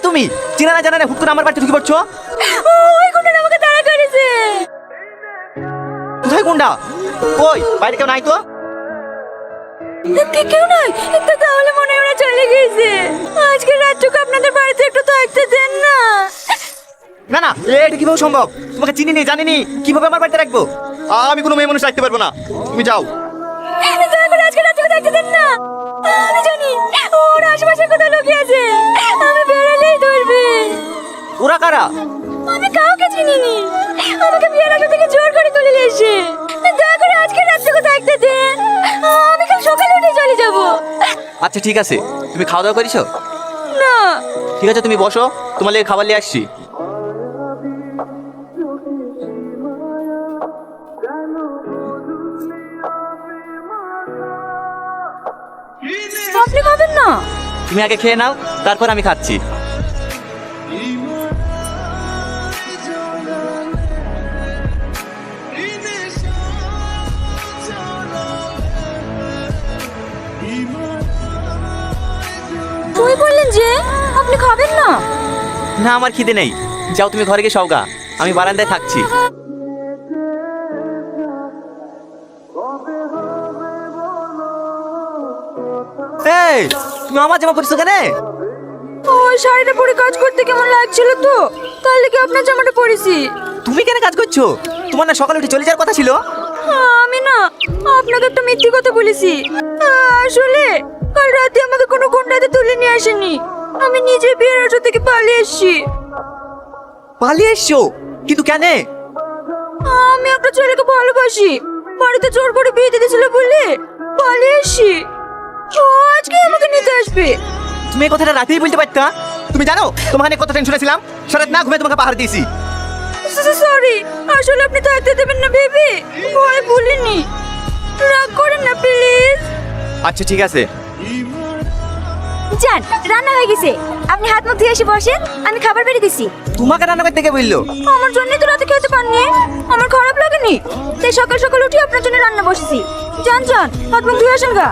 তুমি চিনা না জানা না হুট করে আমার বাড়িতে ঢুকে পড়ছো? ওই গুন্ডা আমাকে তাড়া করেছে। কোথায় গুন্ডা? কই বাইরে কেউ নাই তো? কেউ নাই। তাহলে মনে হয় ওরা চলে গেছে। আজকে রাতটুকু আপনাদের বাড়িতে একটু থাকতে দেন না। না না, এটা কিভাবে সম্ভব? তোমাকে চিনি জানিনি, কিভাবে আমার বাড়িতে রাখবো? আমি কোনো মেয়ে মানুষ রাখতে পারবো না, তুমি যাও। দয়া করে আজকে রাতটুকু থাকতে দেন না। আমি জানি ওরা আশেপাশে কোথাও লুকিয়ে আছে। আমি বেরোলেই ধরবে। ওরা কারা? আমি কাউকে চিনিনি। আমাকে বিয়ের আগে থেকে জোর করে তুলে নিয়ে এসে। দয়া করে আজকে রাতটুকু থাকতে দেন। আমি কাল সকালে উঠে চলে যাব। আচ্ছা ঠিক আছে, তুমি খাওয়া দাওয়া করেছো? না। ঠিক আছে তুমি বসো, তোমার লেগে খাবার নিয়ে আসছি। আপনি খাবেন না? তুমি আগে খেয়ে নাও, তারপর আমি খাচ্ছি। তুই বললেন যে আপনি খাবেন না। না আমার খিদে নেই, যাও তুমি ঘরে গিয়ে সওগা, আমি বারান্দায় থাকছি। এই তুমি আমার জামা পরিছো কেন? ওই শাড়িটা পরে কাজ করতে কেমন লাগছিল তো, তাহলে কি আপনার জামাটা পরেছি। তুমি কেন কাজ করছো? তোমার না সকালে উঠে চলে যাওয়ার কথা ছিল? আমি না আপনাকে একটা মিথ্যে কথা বলেছি। আসলে কাল রাতে আমাকে কোনো গুন্ডাতে তুলে নিয়ে আসেনি। আমি নিজে বিয়ের আসর থেকে পালিয়ে এসেছি। পালিয়ে এসছো? কিন্তু কেন? আমি একটা ছেলেকে ভালোবাসি, বাড়িতে জোর করে বিয়ে দিয়েছিল বলে পালিয়ে এসেছি। ও আজকে আমাকে নিতে আসবে। তুমি এই কথাটা রাতেই বলতে পারতা। তুমি জানো তোমাকে কত টেনশনে ছিলাম, সারাত না ঘুমিয়ে তোমাকে পাহাড় দিয়েছি। সরি, আসলে আপনি থাকতে দেবেন না ভেবে ভয় বলিনি। রাগ করেন না প্লিজ। আচ্ছা ঠিক আছে। যান, রান্না হয়ে গেছে। আপনি হাত মুখ ধুয়ে এসে বসেন, আমি খাবার বেড়ে দিছি। তোমাকে রান্না করতে কে বললো? আমার জন্যই তো রাতে খেতে পাননি। আমার খারাপ লাগেনি, তাই সকাল সকাল উঠে আপনার জন্য রান্না বসেছি। যান হাত মুখ ধুয়ে আসেন গা।